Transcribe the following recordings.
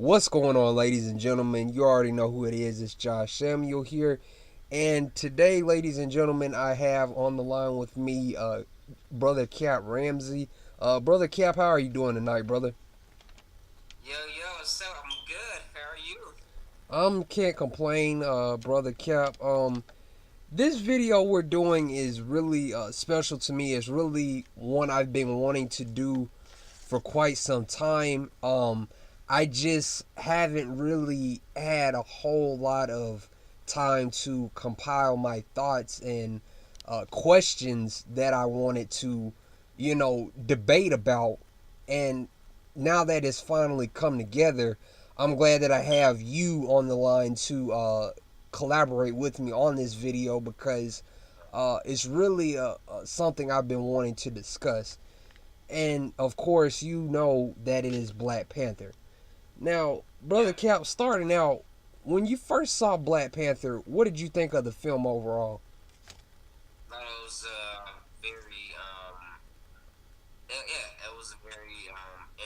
What's going on, ladies and gentlemen? You already know who it is. It's Josh Samuel here. And today, ladies and gentlemen, I have on the line with me Brother Cap Ramsey. Brother Cap, how are you doing tonight, brother? So I'm good. How are you? Can't complain, Brother Cap. This video we're doing is really special to me. It's really one I've been wanting to do for quite some time. I just haven't really had a whole lot of time to compile my thoughts and questions that I wanted to, debate about. And now that it's finally come together, I'm glad that I have you on the line to collaborate with me on this video because it's really something I've been wanting to discuss. And of course, you know that it is Black Panther. Now, Brother Yeah, Cap, starting out, when you first saw Black Panther, what did you think of the film overall? that was very it was a very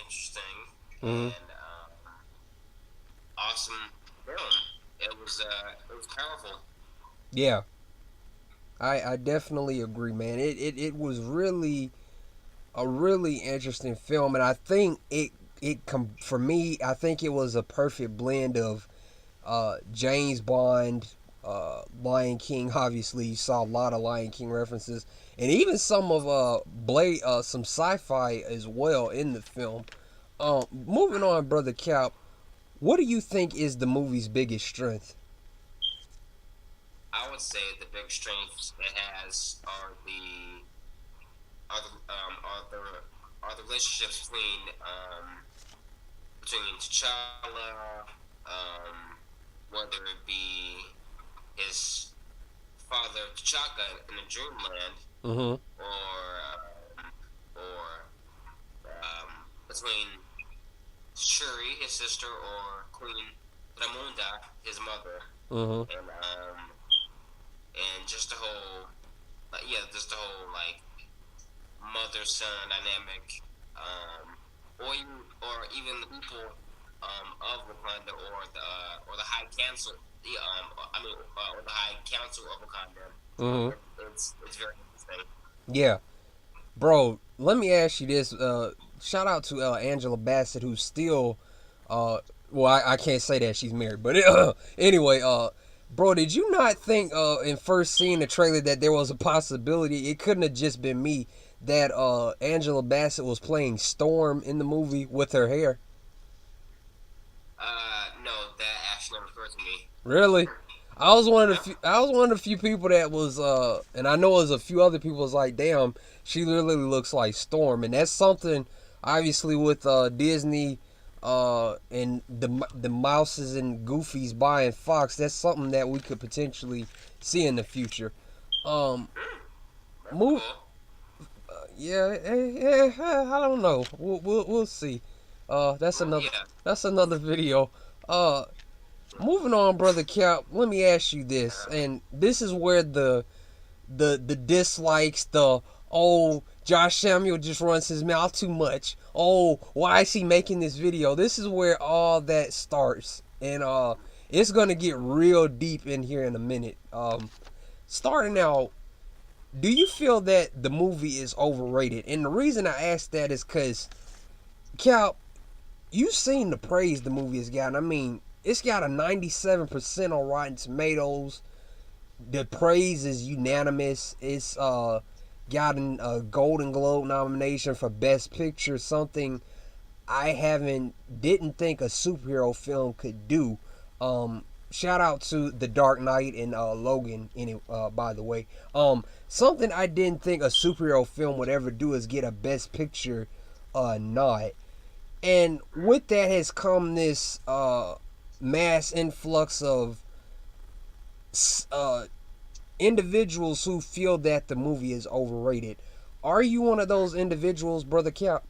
interesting Mm-hmm. and awesome film. It was powerful. Yeah, I definitely agree, man. It was really a really interesting film, and I think for me, I think it was a perfect blend of James Bond, Lion King. Obviously, you saw a lot of Lion King references, and even some of Blade, some sci-fi as well in the film. Moving on, brother Cap, what do you think is the movie's biggest strength? I would say the big strengths it has are the um, are the are the relationships between T'Challa, whether it be his father T'Chaka in the Dreamland, Mm-hmm. or between Shuri, his sister, or Queen Ramunda, his mother, Mm-hmm. and just the whole like mother son dynamic, or even the people of Wakanda, or the High Council, or the High Council of Wakanda. Mm-hmm. It's very interesting. Yeah, bro. Let me ask you this. Shout out to Angela Bassett, who's still well, I can't say that she's married, but anyway, bro, did you not think in first seeing the trailer that there was a possibility it couldn't have just been me that Angela Bassett was playing Storm in the movie with her hair? No, that actually never occurred to me. Really? I was one of the No, few people that was and I know it was a few other people was like, damn, she literally looks like Storm, and that's something obviously with Disney and the Mouses and Goofies buying Fox. That's something that we could potentially see in the future. Um, that's move. cool. Yeah, I don't know. We'll see. That's Well, another yeah. video. Uh, Moving on, brother Cap. Let me ask you this, Uh, and this is where the dislikes, the oh, Josh Samuel just runs his mouth too much. Oh, why is he making this video? This is where all that starts, and it's gonna get real deep in here in a minute. Starting out, do you feel that the movie is overrated? And the reason I ask that is because Cap, you've seen the praise the movie has gotten. I mean, it's got a 97% on Rotten Tomatoes. The praise is unanimous. It's gotten a Golden Globe nomination for Best Picture, something I haven't didn't think a superhero film could do. Shout out to The Dark Knight and Logan in it, by the way. Something I didn't think a superhero film would ever do is get a Best Picture nod. And with that has come this mass influx of uh, individuals who feel that the movie is overrated. Are you one of those individuals, brother Cap?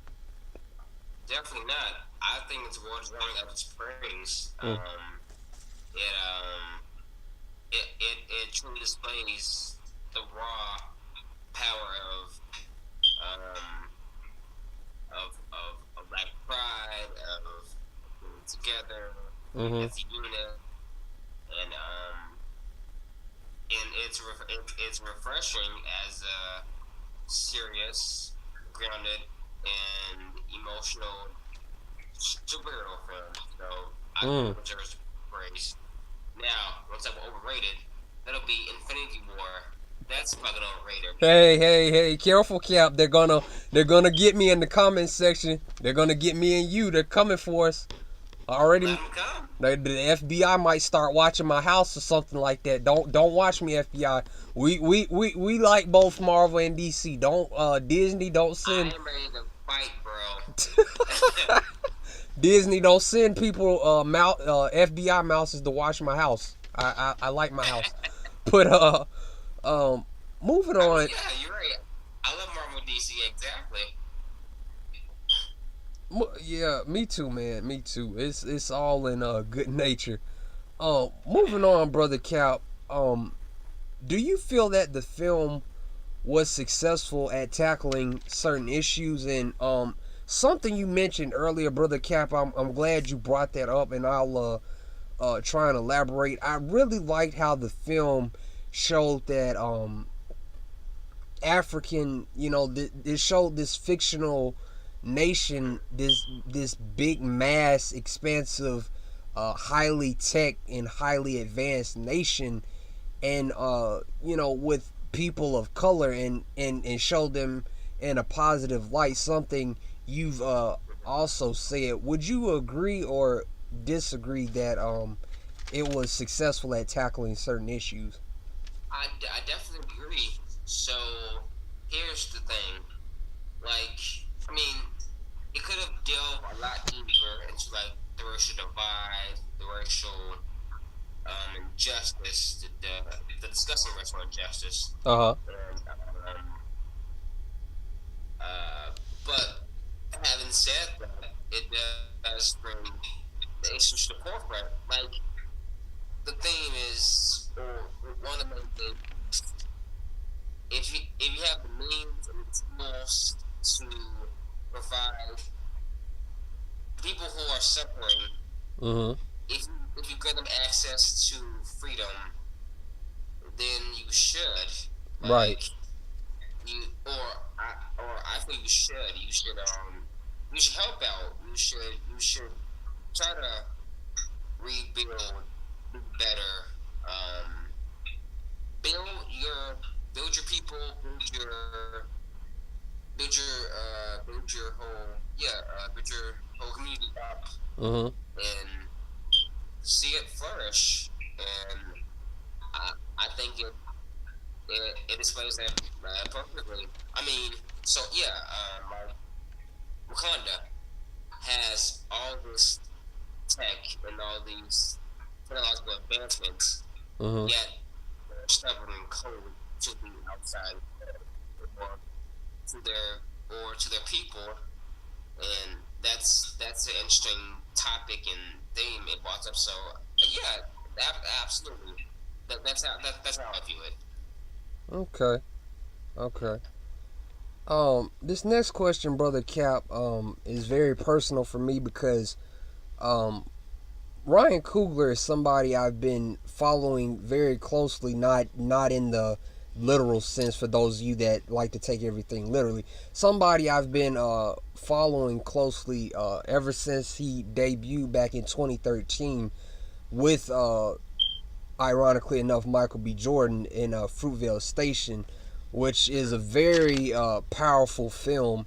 Definitely not. I think it's well deserving of its praise. Mm. It it truly displays the raw power um, of black pride, of together Mm-hmm. as a unit, and it's refreshing as a serious, grounded, and emotional superhero film. So I think Mm. it deserves praise. Now, what's up overrated? That'll be Infinity War. That's fucking overrated. Hey, hey, hey! Careful, Cap. They're gonna get me in the comments section. They're gonna get me and you. They're coming for us. Let Already, them come. the FBI might start watching my house or something like that. Don't watch me, FBI. We like both Marvel and DC. Don't Disney don't I send am ready to fight, bro. Disney don't send people FBI mouses to watch my house. I like my house, but um moving I mean, on. yeah, you're right. I love Marvel DC exactly. Yeah, me too, man. Me too. It's all in good nature. Moving on, brother Cap. Do you feel that the film was successful at tackling certain issues and something you mentioned earlier, brother Cap? I'm glad you brought that up, and I'll try and elaborate. I really liked how the film showed that African, it showed this fictional nation, this big mass, expansive, highly tech and highly advanced nation, and with people of color, and show them in a positive light. Something you've also said. Would you agree or disagree that it was successful at tackling certain issues? I definitely agree. So here's the thing. Like, I mean, it could have delved a lot deeper into like the racial divide, the racial injustice, the discussing racial injustice, Uh huh. and uh, but having said that, it does bring the issues to the forefront. Like the theme is, or one of the main things, if you have the means and the tools to provide people who are suffering, Mm if you grant them access to freedom, then you should hmm. Right. like or I think you should help out. You should try to rebuild, do better, um, build your build your people, build your whole build your whole community up Mm and see it flourish. And I I think it displays that perfectly. I mean, so yeah, like Wakanda has all this tech and all these technological advancements, hmm. Mm yet they're stubborn and cold to the outside or to their people, and that's an interesting topic and theme it brought up. So yeah, absolutely, that's how I view it. hmm. Okay. Okay. This next question, brother Cap, is very personal for me because um, Ryan Coogler is somebody I've been following very closely, not in the literal sense for those of you that like to take everything literally. Somebody I've been following closely ever since he debuted back in 2013 with ironically enough Michael B. Jordan in Fruitvale Station, which is a very powerful film,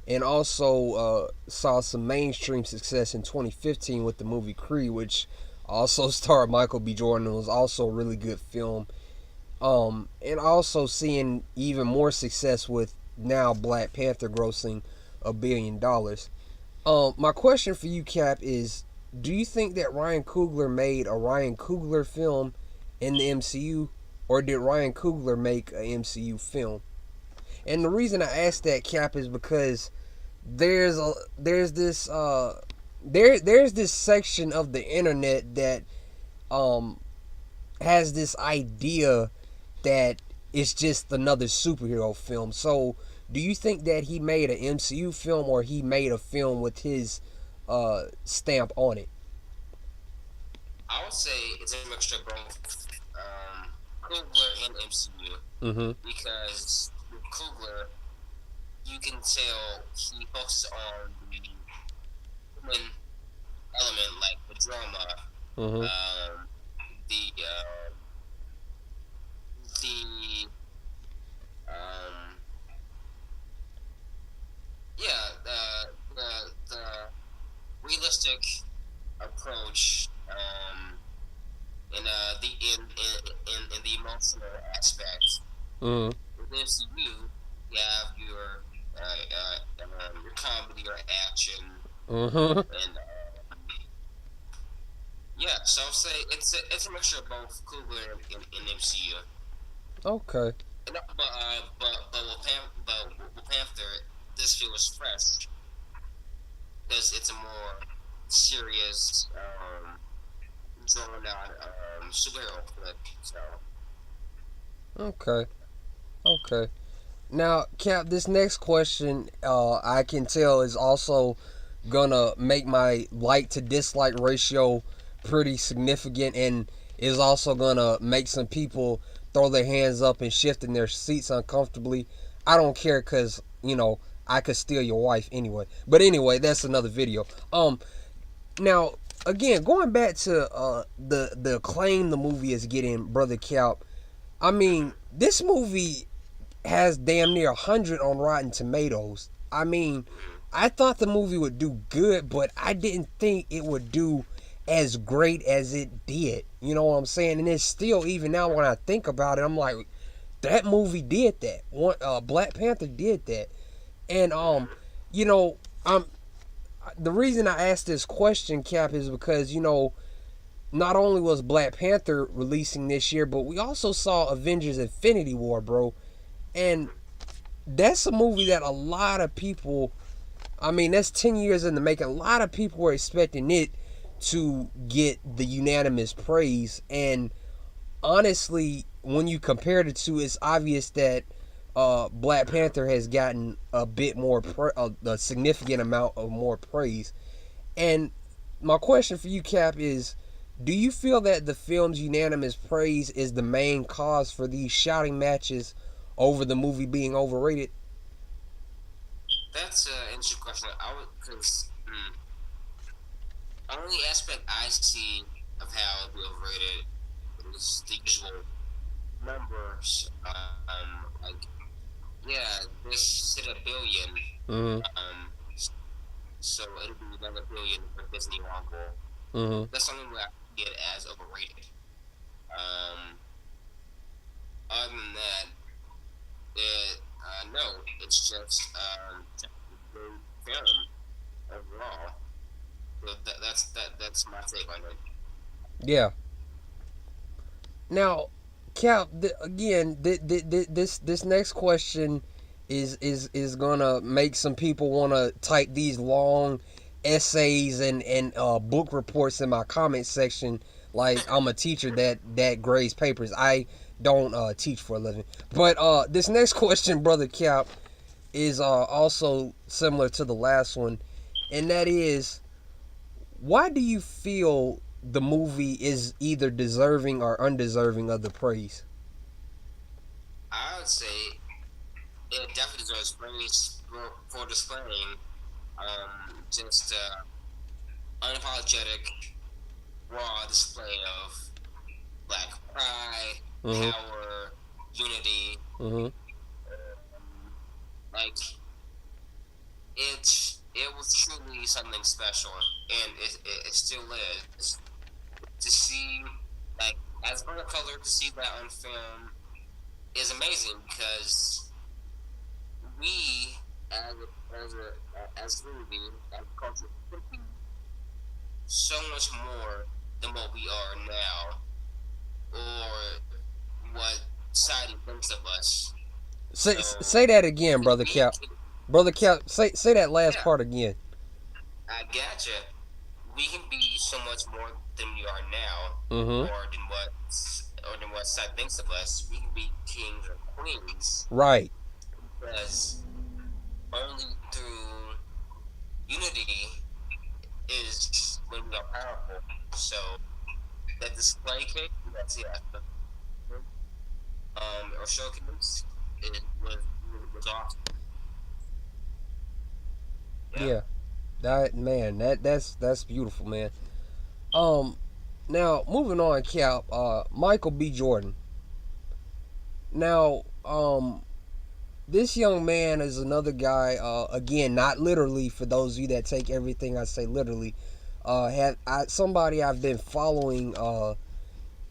and also saw some mainstream success in 2015 with the movie Creed, which also starred Michael B. Jordan and was also a really good film. And also seeing even more success with now Black Panther grossing $1 billion. My question for you, Cap, is: do you think that Ryan Coogler made a Ryan Coogler film in the MCU, or did Ryan Coogler make a MCU film? And the reason I ask that, Cap, is because there's this there's this section of the internet that um has this idea that it's just another superhero film. So, do you think that he made an MCU film or he made a film with his stamp on it? I would say it's a mixture of both Coogler and MCU Mm-hmm. because with Coogler, you can tell he focuses on the human element, like the drama, Mm-hmm. um, the um, yeah, the realistic approach, in the emotional aspect. Mm-hmm. With MCU, you have your comedy, your action, Mm-hmm. and yeah. So I'll say it's a mixture of both Coogler and MCU. Okay. But with Panther, this feels fresh because it's a more serious, drawn out superhero flick. So Okay. Okay. Now, Cap, this next question, I can tell is also gonna make my like to dislike ratio pretty significant, and is also gonna make some people throw their hands up and shift in their seats uncomfortably. I don't care, cause I could steal your wife anyway. But anyway, that's another video. Now again, going back to the acclaim the movie is getting, brother Cap. I mean, this movie has damn near 100 on Rotten Tomatoes. I mean, I thought the movie would do good, but I didn't think it would do as great as it did. You know what I'm saying? And it's still, even now when I think about it, I'm like, that movie did that. Black Panther did that. And you know, um, the reason I asked this question, Cap, is because not only was Black Panther releasing this year, but we also saw Avengers: Infinity War, bro. And that's a movie that a lot of people, I mean, that's 10 years in the making. A lot of people were expecting it to get the unanimous praise. And honestly, when you compare the two, it's obvious that Black Panther has gotten a bit more, a significant amount of more praise. And my question for you, Cap, is do you feel that the film's unanimous praise is the main cause for these shouting matches over the movie being overrated? that's an interesting question. I would because only aspect I see of how it'll be overrated is the usual numbers. Like yeah, this hit a billion. Mm-hmm. Um, so it'll be another billion for Disney Marvel. Mm-hmm. That's something that I see it as overrated. Um, other than that, no, it's just a good film overall. So that's my take on it. Yeah. Now, Cap, again, this next question is gonna make some people want to type these long essays and book reports in my comment section. Like I'm a teacher that grades papers. I don't teach for a living. But this next question, brother Cap, is also similar to the last one, and that is, why do you feel the movie is either deserving or undeserving of the praise? I would say it definitely deserves praise for displaying just unapologetic, raw display of black pride, Mm-hmm. power, unity. Mm-hmm. Like it was truly something special, and it still is to see like as a color to see that on film is amazing because we as a movie as a culture could be so much more than what we are now or what society thinks of us. Say So that again, brother we Cap. can, Brother Cap, say that last yeah, part again. I gotcha. We can be so much more than we are now, Mm-hmm. or than what society thinks of us. We can be kings or queens Right. because only through unity is when we are powerful. So that display case, that's yeah, or showcase, it was awesome. Yeah. Yeah, that man, that's beautiful, man. Um, Now moving on, Cap. Michael B. Jordan. Now, this young man is another guy. Again, not literally for those of you that take everything I say literally. Somebody I've been following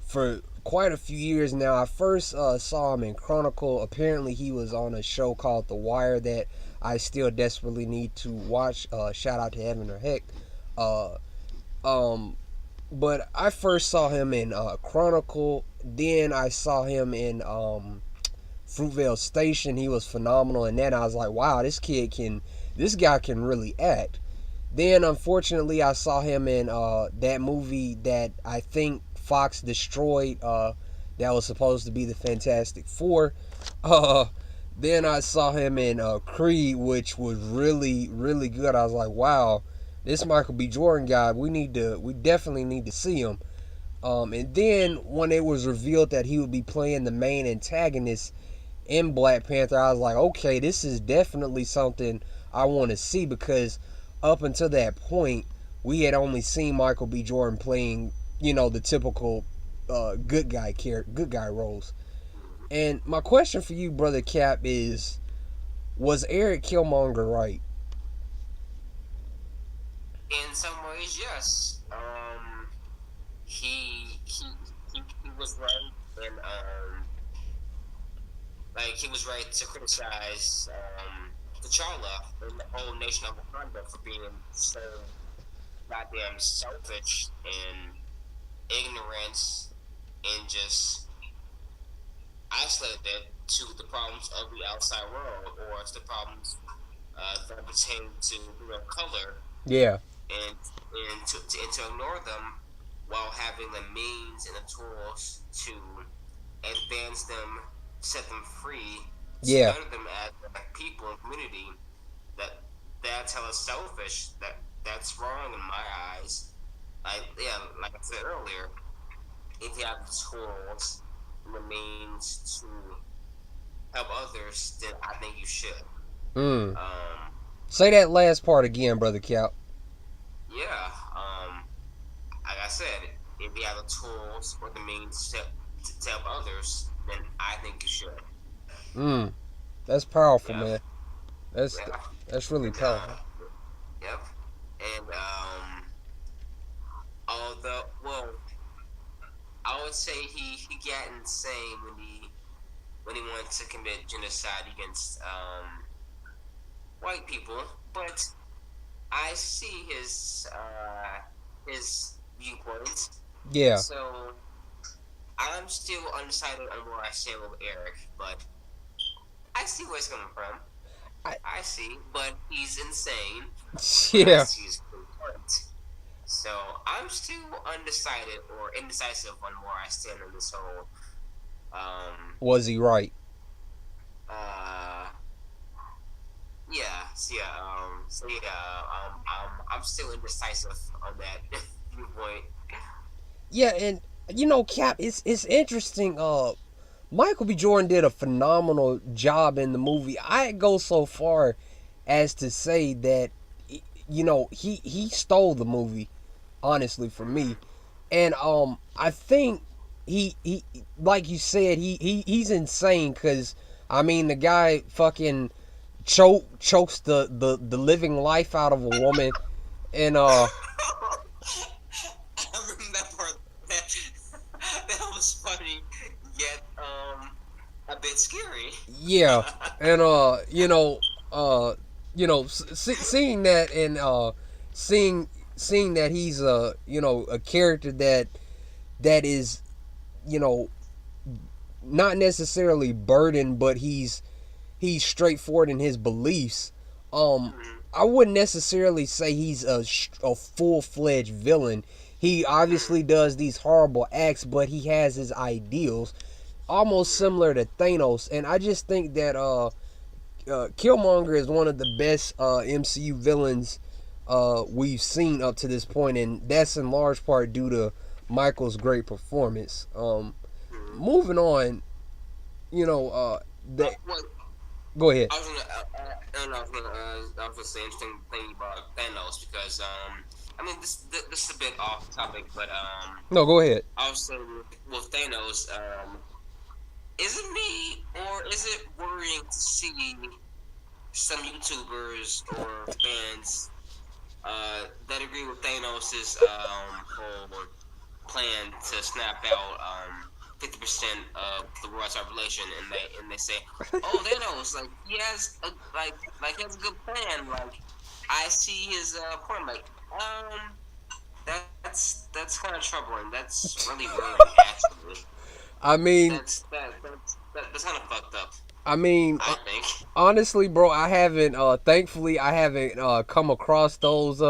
for quite a few years now. I first saw him in Chronicle. Apparently, he was on a show called The Wire that I still desperately need to watch. Shout out to Heaven or Heck. Uh, um, but I first saw him in Chronicle. Then I saw him in Fruitvale Station. He was phenomenal. And then I was like, wow, this guy can really act. Then unfortunately, I saw him in that movie that I think Fox destroyed. That was supposed to be the Fantastic Four. Uh, then I saw him in Creed, which was really, really good. I was like, wow, this Michael B. Jordan guy, we definitely need to see him. And then when it was revealed that he would be playing the main antagonist in Black Panther, I was like, okay, this is definitely something I want to see, because up until that point, we had only seen Michael B. Jordan playing, the typical good guy roles. And my question for you, brother Cap, is: was Eric Killmonger right? In some ways, yes. He was right, and like he was right to criticize T'Challa and the whole nation of Wakanda for being so goddamn selfish and ignorant and just isolated to the problems of the outside world or to the problems that pertain to color, Yeah, and to ignore them while having the means and the tools to advance them, set them free, to yeah, better them as people and community. That that's hella selfish. That's wrong in my eyes. Like yeah, like I said earlier, if you have the tools and the means to help others, then I think you should. mm. Um, Say that last part again, brother Cap. yeah. Like I said, if you have the tools or the means to help others, then I think you should. Mm. That's powerful, Yep. man. That's Yeah. that's really And powerful. yep. And although well, I would say he got insane when he wanted to commit genocide against white people, but I see his viewpoint. Yeah. So I'm still undecided on where I stand with Eric, but I see where he's coming from. I, I see, but he's insane. But I yeah. see his point. So I'm still undecided or indecisive on where I stand on this whole. Was he right? Uh, yeah, I'm still indecisive on that viewpoint. Yeah, and Cap, it's interesting. Michael B. Jordan did a phenomenal job in the movie. I go so far as to say that he stole the movie, honestly, for me. And I think he like you said, he's insane, because I mean, the guy fucking chokes the living life out of a woman. And I remember that part. That, that was funny, yet a bit scary. yeah. And uh seeing that, and seeing seeing that he's a character that is, you know not necessarily burdened, but he's straightforward in his beliefs. I wouldn't necessarily say he's a full-fledged villain. He obviously does these horrible acts, but he has his ideals, almost similar to Thanos. And I just think that Killmonger is one of the best MCU villains we've seen up to this point, and that's in large part due to Michael's great performance. Mm-hmm. Moving on, you know, the What go ahead. I was gonna, I was gonna say interesting thing about Thanos because I mean this is a bit off topic, but No, go ahead. I was saying with Thanos, is it me or is it worrying to see some YouTubers or fans that agree with Thanos's whole plan to snap out 50% of the world's population, and they say, "Oh, Thanos, like he has a good plan." Like I see his point. Like that's kind of troubling. That's really worrying, actually. I mean, That's kind of fucked up. I mean, I think honestly, bro, I haven't. Thankfully, I haven't come across those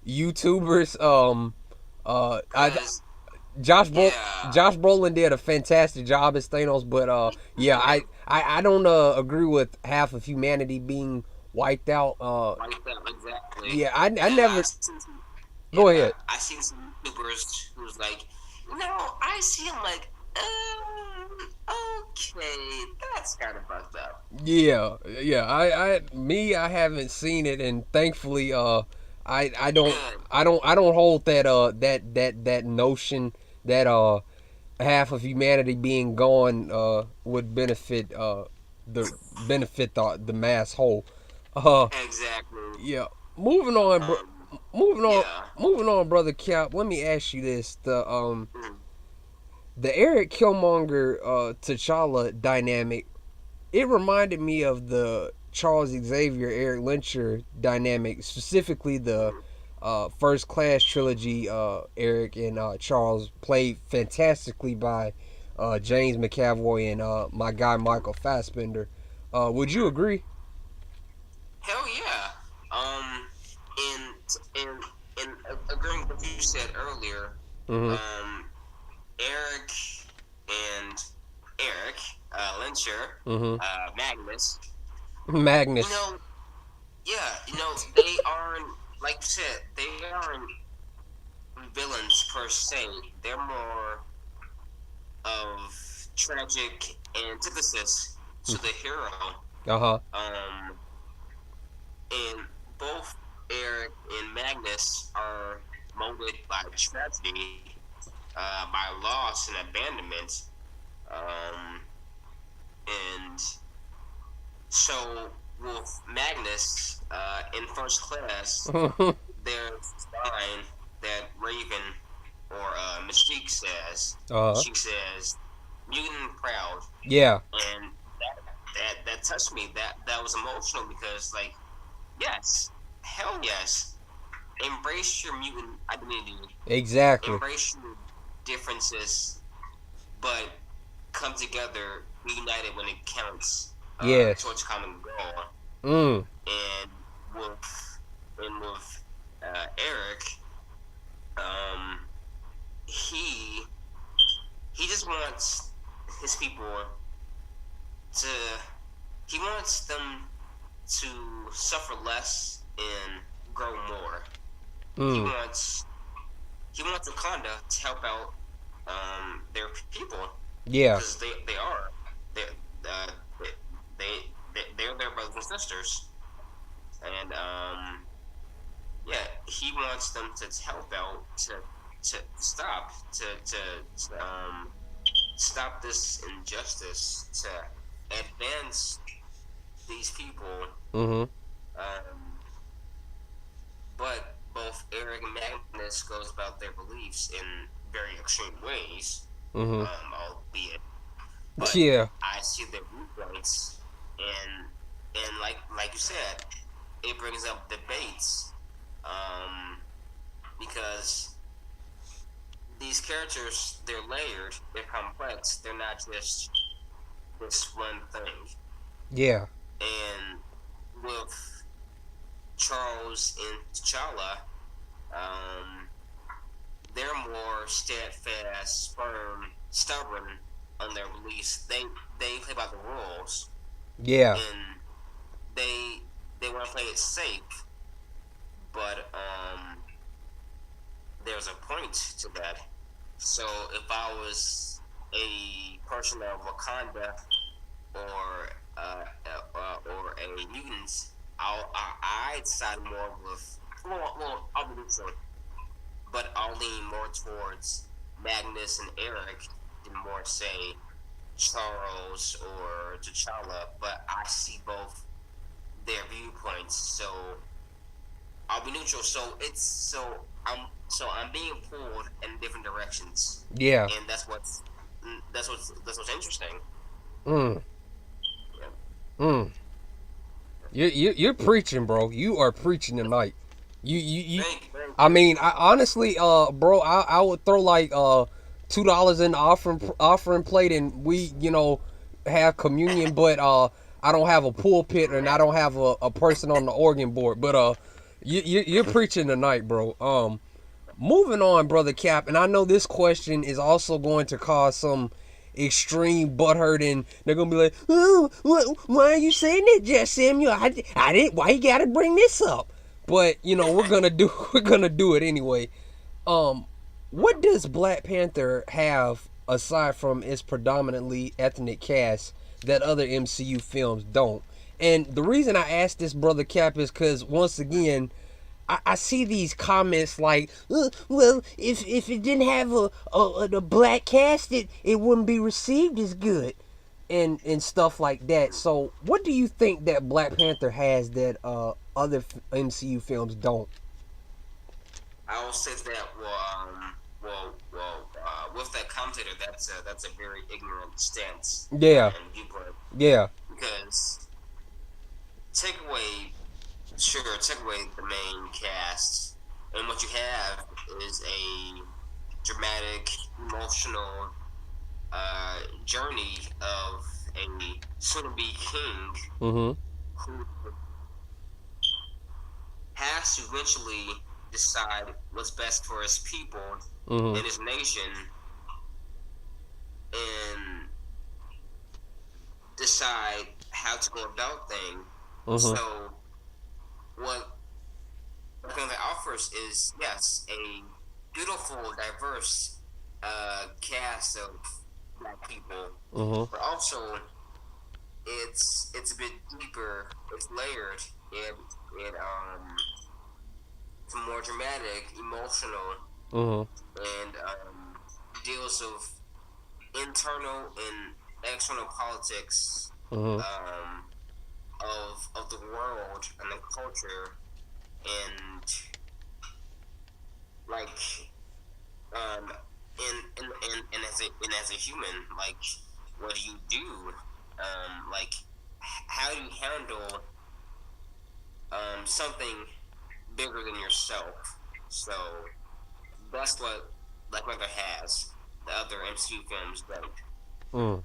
YouTubers. I because yeah, Josh Brolin did a fantastic job as Thanos, but yeah, yeah, I don't agree with half of humanity being wiped out. like that exactly. Yeah, I And I never. seen some, Go yeah, ahead. I seen some YouTubers who's like, I see him like, okay, that's kind of fucked up. Yeah, yeah. I haven't seen it, and thankfully, I don't, Good. I don't hold that, that notion that half of humanity being gone, would the benefit the mass whole. Uh, Exactly. yeah. Moving on, bro. Moving on, Yeah. moving on, brother Cap. Let me ask you this: Mm. the Eric Killmonger T'Challa dynamic, it reminded me of the Charles Xavier Eric Lyncher dynamic, specifically the Mm. First Class trilogy. Eric and Charles played fantastically by James McAvoy and my guy Michael Fassbender. Would you Mm. agree? Hell yeah. Um, in in agreeing with what you said earlier, Mm-hmm. um, Eric and Eric Lyncher, Mm-hmm. Magnus. You Magnus. know, yeah, they aren't like you said. They aren't villains per se. They're more of tragic antithesis to the hero. Uh huh. Um, and both Eric and Magnus are molded by tragedy, by loss and abandonment. Um, and so with Magnus in first class, there's a line that Raven or Mystique says. Uh huh. She says, "Mutant proud," Yeah. and that touched me. That was emotional because, like, yes, hell yes, embrace your mutant identity, Exactly. embrace your differences, but come together, be united when it counts, Yes. towards a common goal. Mm. And with Eric, um, he he just wants his people to he wants them to suffer less and grow more. He Mm. wants he wants Wakanda to help out their people Yeah. because they are they uh, they're their brothers and sisters, and yeah, he wants them to help out to stop stop this injustice, to advance these people. Mm-hmm. Um, but both Eric and Magnus goes about their beliefs in very extreme ways, Mm-hmm. albeit. But Yeah. I see their viewpoints, and like you said, it brings up debates, um, because these characters, they're layered, they're complex, they're not just this one thing. Yeah. And with Charles and T'Challa, um, they're more steadfast, firm, stubborn on their beliefs. They play by the rules, Yeah. and they want to play it safe. But there's a point to that. So if I was a person of Wakanda or or a mutant, I'd side more with I'll be neutral, but I'll lean more towards Magnus and Eric than more say Charles or T'Challa. But I see both their viewpoints, so I'll be neutral. So I'm being pulled in different directions, Yeah. and that's what's interesting. Mm. Yeah. Mm. You're preaching, bro. You are preaching tonight. You. Thank I you. mean, I honestly, bro, I would throw like $2 in the offering plate, and we, have communion. But I don't have a pulpit, and I don't have a person on the organ board. But you're preaching tonight, bro. Moving on, brother Cap, and I know this question is also going to cause some extreme butthurt, and they're gonna be like, "Oh, why are you saying that, Jeff Samuel? I didn't. Why you gotta bring this up?" But we're gonna do we're gonna do it anyway. Um, what does Black Panther have aside from its predominantly ethnic cast that other MCU films don't? And the reason I asked this, brother Cap, is because once again, I see these comments like, well, if it didn't have a black cast, it wouldn't be received as good, and stuff like that. So, what do you think that Black Panther has that other MCU films don't? I will say that with that commentator, that's a very ignorant stance Yeah, and viewpoint yeah. because take away take away the main cast, and what you have is a dramatic, emotional journey of a soon-to-be king Mhm. who has to eventually decide what's best for his people Mhm. and his nation, and decide how to go about things. Mhm. So what the thing that offers is yes, a beautiful, diverse cast of black people, Mhm. but also it's a bit deeper. It's layered. It's more dramatic, emotional, Mhm. and deals of internal and external politics Mhm. um, of the world and the culture, and like and as a human, like what do you do? Like how do you handle something bigger than yourself? So that's what Black Panther has. The other MCU films don't. Mm.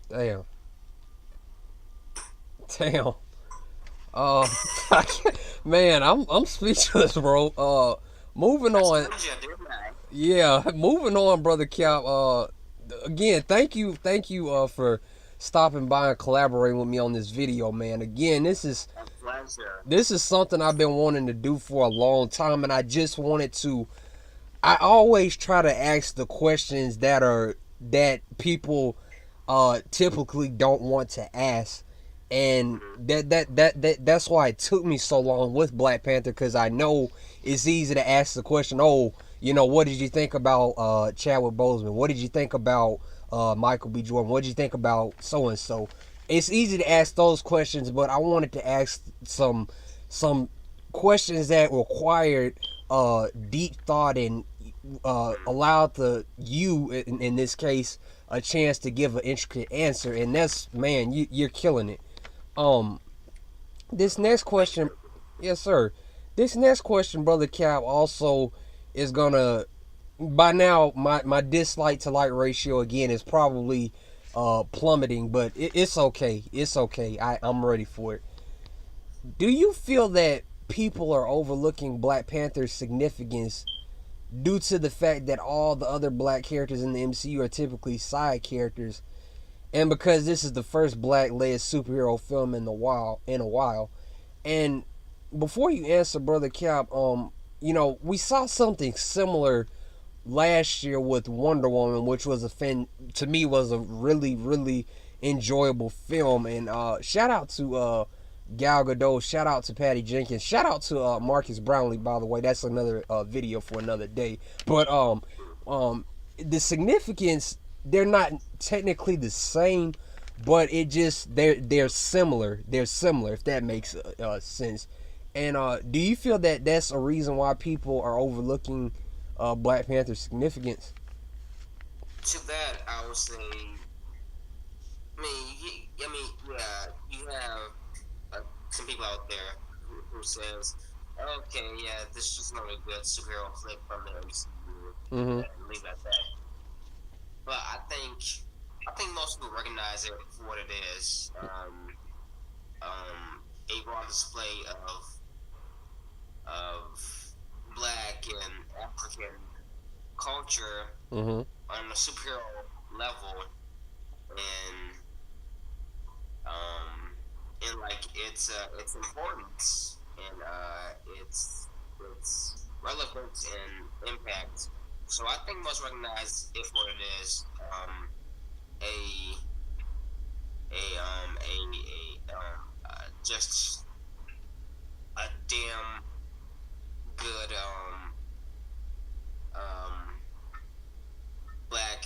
Yeah. Damn. Damn. Uh, man, I'm speechless, bro. Moving I on. told you, didn't I? Yeah, moving on, brother Cap. Again, thank you, for stopping by and collaborating with me on this video, man. Again, A pleasure. this is something I've been wanting to do for a long time, and I just wanted to. I always try to ask the questions that people typically don't want to ask, and Mm-hmm. that's why it took me so long with Black Panther, because I know it's easy to ask the question, oh, what did you think about Chadwick Boseman? What did you think about Michael B. Jordan? What did you think about so and so? It's easy to ask those questions, but I wanted to ask some questions that required deep thought, and allowed you in this case a chance to give an intricate answer, and that's, man, you're killing it. Um, this next Thank question, you. yes, sir. This next question, brother Cap, also is gonna. By now, my dislike to like ratio again is probably plummeting, but it's okay. It's okay. I'm ready for it. Do you feel that people are overlooking Black Panther's significance due to the fact that all the other black characters in the MCU are typically side characters, and because this is the first black-led superhero film in a while? And before you answer, brother Cap, we saw something similar last year with Wonder Woman, which was to me was a really enjoyable film. And shout out to Gal Gadot, shout out to Patty Jenkins, shout out to Marcus Brownlee. By the way, that's another video for another day. But the significance, they're not technically the same, but it just they're similar. They're similar, if that makes sense. And do you feel that that's a reason why people are overlooking Black Panther's significance? To that, I would say, yeah, you have some people out there who says, okay, yeah, this is just not a good superhero flick from the MCU, Mm-hmm. and leave it at that. But I think most people recognize it for what it is. A raw display of black and African culture Mm-hmm. on a superhero level, and um, like its importance and its relevance and impact. So I think most recognize it for what it is. A just a damn good um black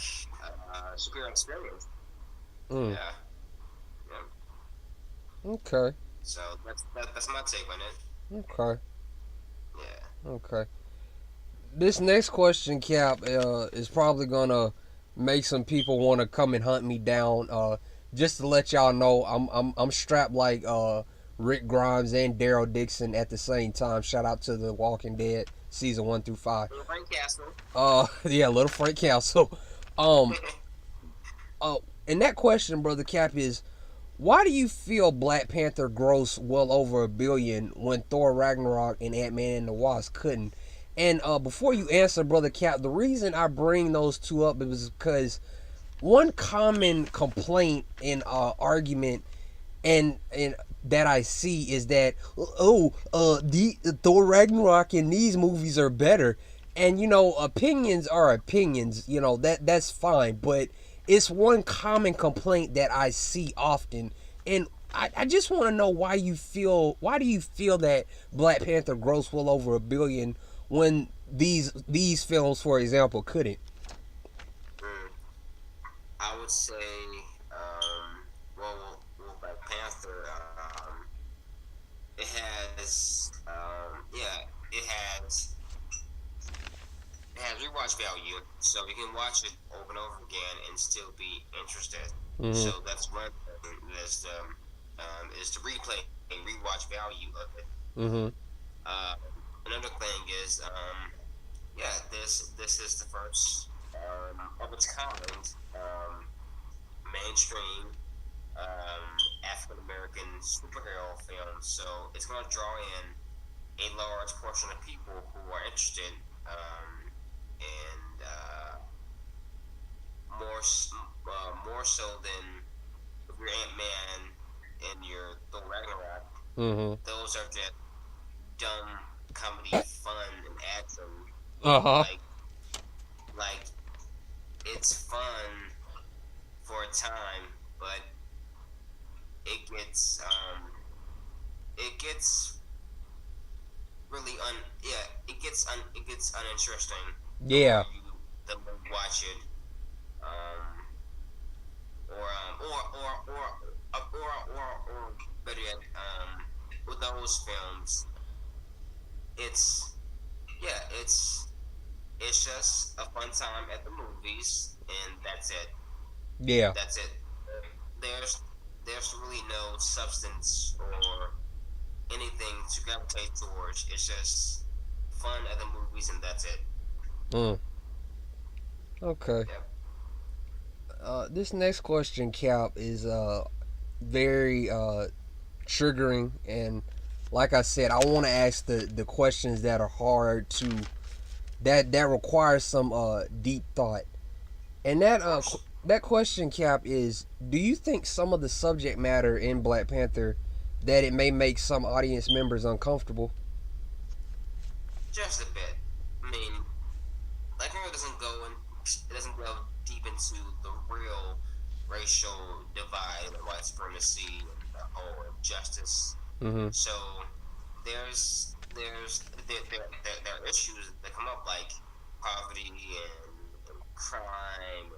superhero experience. Mm. Yeah, yeah. Okay. So that's my take on it. Okay. Yeah. Okay. This next question, Cap, is probably gonna make some people want to come and hunt me down. Just to let y'all know, I'm strapped like Rick Grimes and Daryl Dixon at the same time. Shout out to The Walking Dead season 1 through 5. Little Frank Castle. Yeah, Little Frank Castle. Um, uh, and that question, brother Cap, is why do you feel Black Panther grossed well over $1 billion when Thor Ragnarok and Ant-Man and the Wasp couldn't? And before you answer, brother Cap, the reason I bring those two up is because one common complaint and argument and that I see is that the Thor Ragnarok and these movies are better, and opinions are opinions. That's fine, but it's one common complaint that I see often, and I just want to know why do you feel that Black Panther grossed well over $1 billion when these films, for example, couldn't? Mm, I would say, well, Black Panther, it has, yeah, it has rewatch value, so you can watch it over and over again and still be interested. Mm-hmm. So that's one thing is the replay and rewatch value of it. Mm-hmm. Uh, Another thing is, yeah, this is the first of its kind mainstream African American superhero film. So it's going to draw in a large portion of people who are interested and more so than your Ant Man and your Thor Ragnarok. Mm-hmm. Those are just dumb comedy, fun, and action. Uh-huh. Like it's fun for a time, but it gets really it gets uninteresting the more Yeah. you watch it, um, or better yet, with those films, it's yeah, it's just a fun time at the movies, and that's it. Yeah. That's it. There's there's really no substance or anything to gravitate towards. It's just fun at the movies, and that's it. Mm. Okay. Yep. This next question, Cap, is very triggering, and like I said, I want to ask the questions that are hard to that requires some deep thought. And that question, Cap, is: do you think some of the subject matter in Black Panther that it may make some audience members uncomfortable? Just a bit. I mean, like we were doesn't go in, it doesn't go deep into the real racial divide and white supremacy and the whole injustice. Mm-hmm. So there are issues that come up like poverty and crime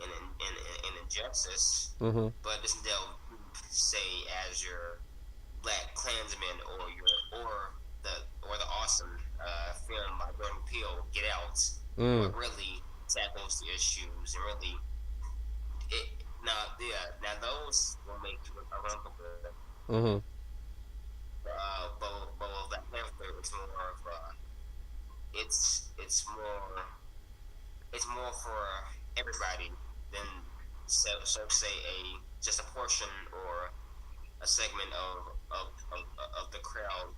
and injustice, Mm-hmm. but it doesn't delve deep, say as your Black Klansman the the awesome film by Jordan Peele, Get Out, Mm. what really tackles the issues and really now those will make you uncomfortable. Mm-hmm. But with Black Panther, it's more of it's more it's more for everybody than so say a just a portion or a segment of the crowd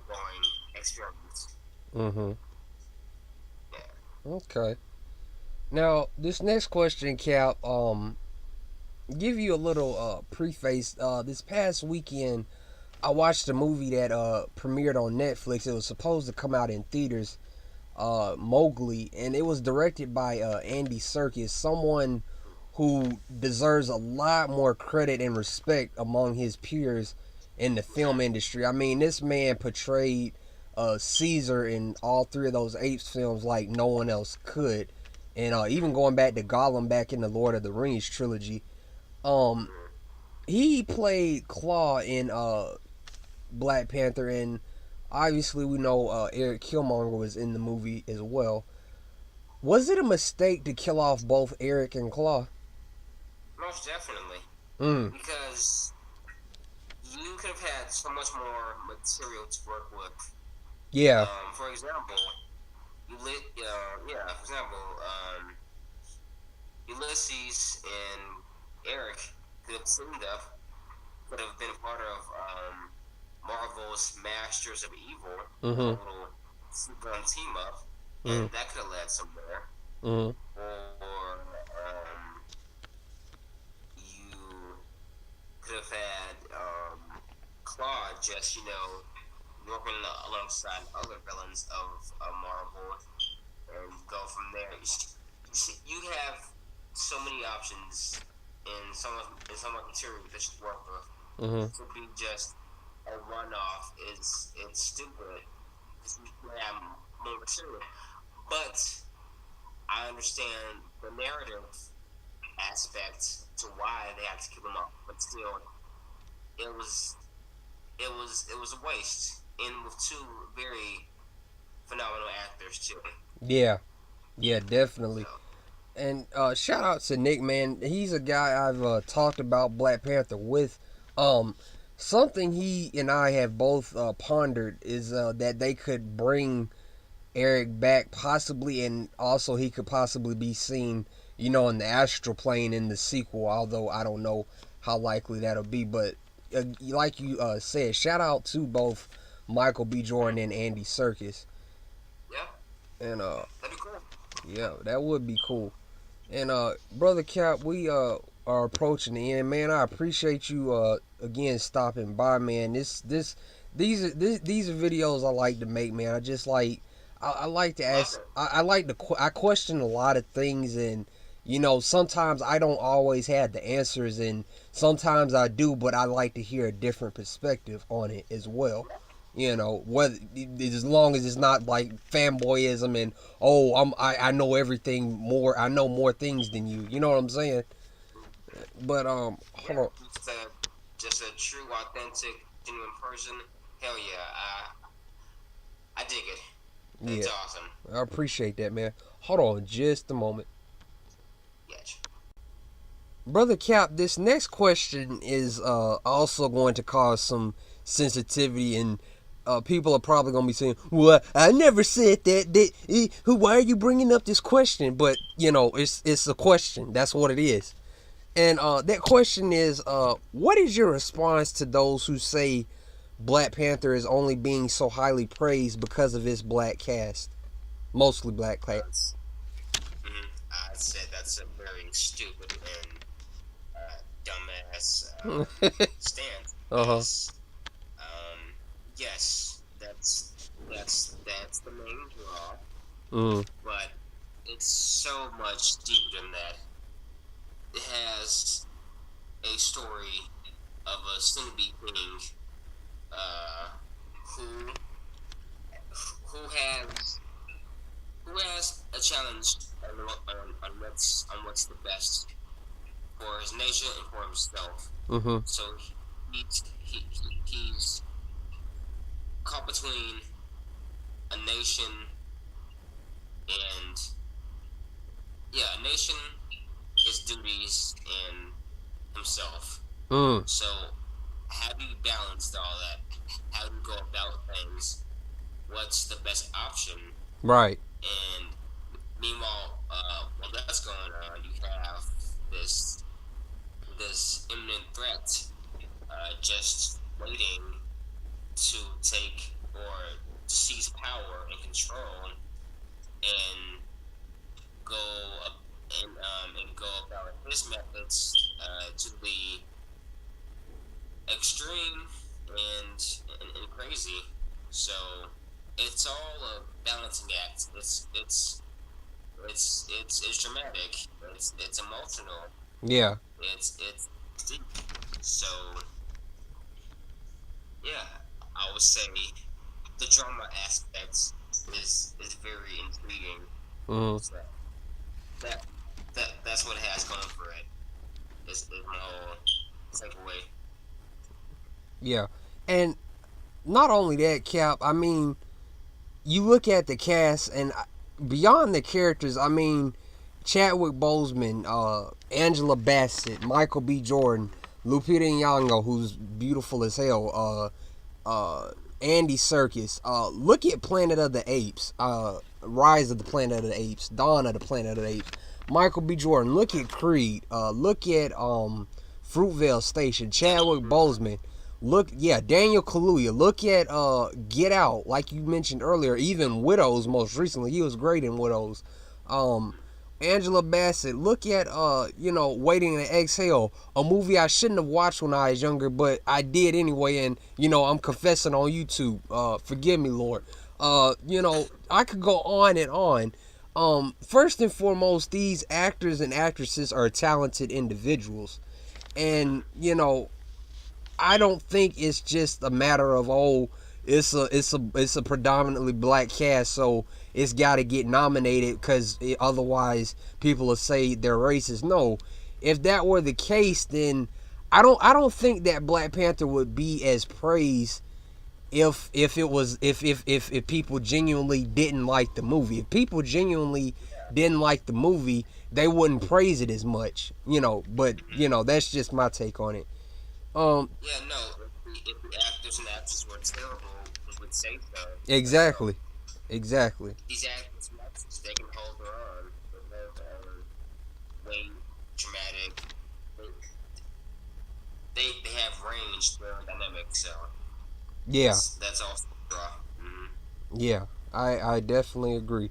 going experience. Mm-hmm. Yeah. Okay. Now, this next question, Cap, give you a little preface. This past weekend, I watched a movie that premiered on Netflix. It was supposed to come out in theaters, Mowgli, and it was directed by Andy Serkis, someone who deserves a lot more credit and respect among his peers in the film industry. I mean, this man portrayed Caesar in all three of those Apes films like no one else could. And even going back to Gollum back in the Lord of the Rings trilogy, um, he played Claw in Black Panther, and obviously we know Eric Killmonger was in the movie as well. Was it a mistake to kill off both Eric and Claw? Most definitely, Mm. because you could have had so much more material to work with. Yeah. For example, for example, Ulysses and Eric could have teamed up, could have been part of Marvel's Masters of Evil, a Mm-hmm. little gun team up, Mm-hmm. and that could have led somewhere. Mm-hmm. Or you could have had Claude just working alongside other villains of Marvel and go from there. You have so many options in so much material that you work with. Mm-hmm. To be just a runoff is it's stupid because you have more material. But I understand the narrative aspect to why they had to keep him up, but still, it was it was a waste. And with two very phenomenal actors too. Yeah. Yeah, definitely. So And shout out to Nick, man. He's a guy I've talked about Black Panther with. Um, Something he and I have both pondered is that they could bring Eric back possibly, and also he could possibly be seen, in the astral plane in the sequel. Although I don't know how likely that'll be, but like you said, shout out to both Michael B. Jordan and Andy Serkis. yeah, And that'd be cool. yeah, that would be cool. And brother Cap, we are approaching the end, man. I appreciate you again stopping by, man. These are videos I like to make, man. I just like I like to Love ask. it. I like to I question a lot of things, and sometimes I don't always have the answers, and sometimes I do, but I like to hear a different perspective on it as well. Whether as long as it's not like fanboyism and I know everything more. I know more things than you. You know what I'm saying? But hold Yeah, on. just a true, authentic, genuine person. Hell yeah, I dig it. Yeah, It's awesome. I appreciate that, man. Hold on just a moment. Yes. Brother Cap, this next question is also going to cause some sensitivity, and people are probably going to be saying, "Well, I never said that. Why are you bringing up this question?" But it's a question. That's what it is. And that question is, what is your response to those who say Black Panther is only being so highly praised because of its black cast, mostly black cast? That's, I said that's a very stupid and dumbass stance Uh huh. because yes, that's the main draw, Mm. but so much deeper than that. It has a story of a soon-to-be king uh, who who has who has a challenge on what's the best for his nation and for himself. Mm-hmm. So he's caught between a nation and a nation, his duties, and himself. Mm. So how do you balance all that? How do you go about things? What's the best option? Right. And meanwhile, while that's going on, you have this this imminent threat just waiting to take or to seize power and control and go and go about his methods to the extreme and crazy. So it's all a balancing act. It's dramatic. It's emotional. Yeah. It's deep. So yeah, I would say the drama aspect is very intriguing. Mm-hmm. So that that's what it has going for it. Is my whole takeaway. Yeah. And not only that, Cap. I mean, you look at the cast and beyond the characters. I mean, Chadwick Boseman, Angela Bassett, Michael B. Jordan, Lupita Nyong'o, who's beautiful as hell. Andy Serkis. Look at Planet of the Apes. Rise of the Planet of the Apes. Dawn of the Planet of the Apes. Michael B. Jordan. Look at Creed. Look at Fruitvale Station. Chadwick Boseman. Daniel Kaluuya. Look at Get Out, like you mentioned earlier. Even Widows, most recently, he was great in Widows. Um, Angela Bassett. Look at Waiting to Exhale, a movie I shouldn't have watched when I was younger, but I did anyway, and I'm confessing on YouTube. Forgive me, Lord. I could go on and on. First and foremost, these actors and actresses are talented individuals, and I don't think it's just a matter of it's a predominantly black cast, so it's got to get nominated because otherwise people will say they're racist. No, if that were the case, then I don't think that Black Panther would be as praised if it was if people genuinely didn't like the movie. If people genuinely didn't like the movie, they wouldn't praise it as much. But that's just my take on it. Yeah, no. If the actors and actresses were terrible, we would say so. Exactly. Exactly. These actors and actresses, they can hold their own. Way dramatic. They, they have range. They're dynamic. So Yeah. that's also a draw. Mm-hmm. Yeah. I definitely agree.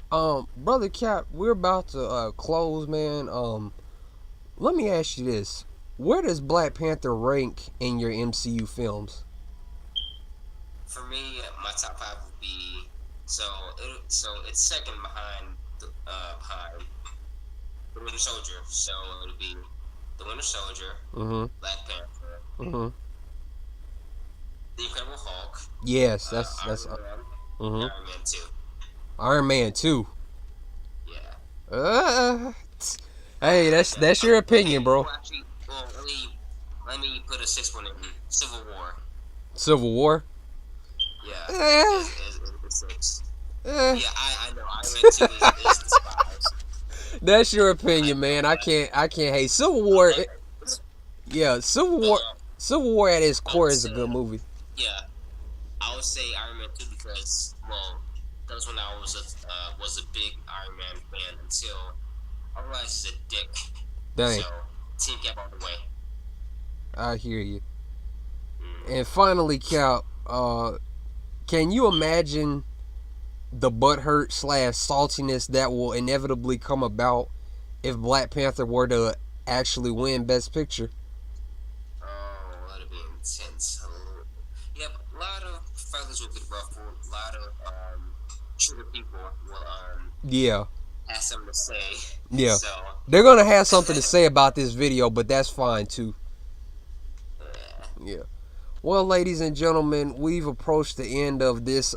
Brother Cap, we're about to close, man. Let me ask you this: where does Black Panther rank in your MCU films? For me, my top five would be so it's second behind the Winter Soldier. So it would be the Winter Soldier, Mm-hmm. Black Panther, Mm-hmm. the Incredible Hulk, Yes, that's. Iron Man, and Mm-hmm. Iron Man 2. Iron Man 2. Yeah. Uh, hey, that's your opinion, Okay. bro. Well, actually, let me put a sixth one in. Civil War. Civil War. Yeah. Eh, Is six. eh. Yeah, I know. Iron Man 2 is despised. That's your I opinion, know, man. I but can't. I can't hate Civil I War. love it. Yeah, Civil But War. Civil War at its I would core is a say, good movie. yeah, I would say Iron Man 2 because, well, that was when I was a big Iron Man fan until I realized he's a dick. So, Dang, Team Cap all the way. I hear you. Mm. And finally, Cal, can you imagine the butthurt slash saltiness that will inevitably come about if Black Panther were to actually win Best Picture? Oh, that'd be intense. Yep, a lot of feathers will get ruffled. A lot of trigger people will Yeah. has something to say. Yeah. So They're gonna have something to say about this video, but that's fine too. yeah. Yeah. Well, ladies and gentlemen, we've approached the end of this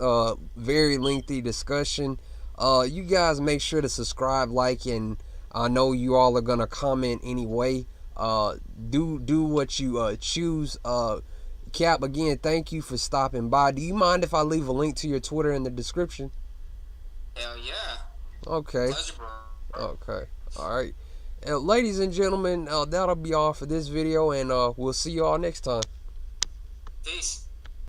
very lengthy discussion. You guys make sure to subscribe, like, and I know you all are gonna comment anyway. Do what you choose. Cap, again, thank you for stopping by. Do you mind if I leave a link to your Twitter in the description? Hell yeah. Okay. Pleasure, bro. Okay. All right. Ladies and gentlemen, that'll be all for this video, and we'll see you all next time.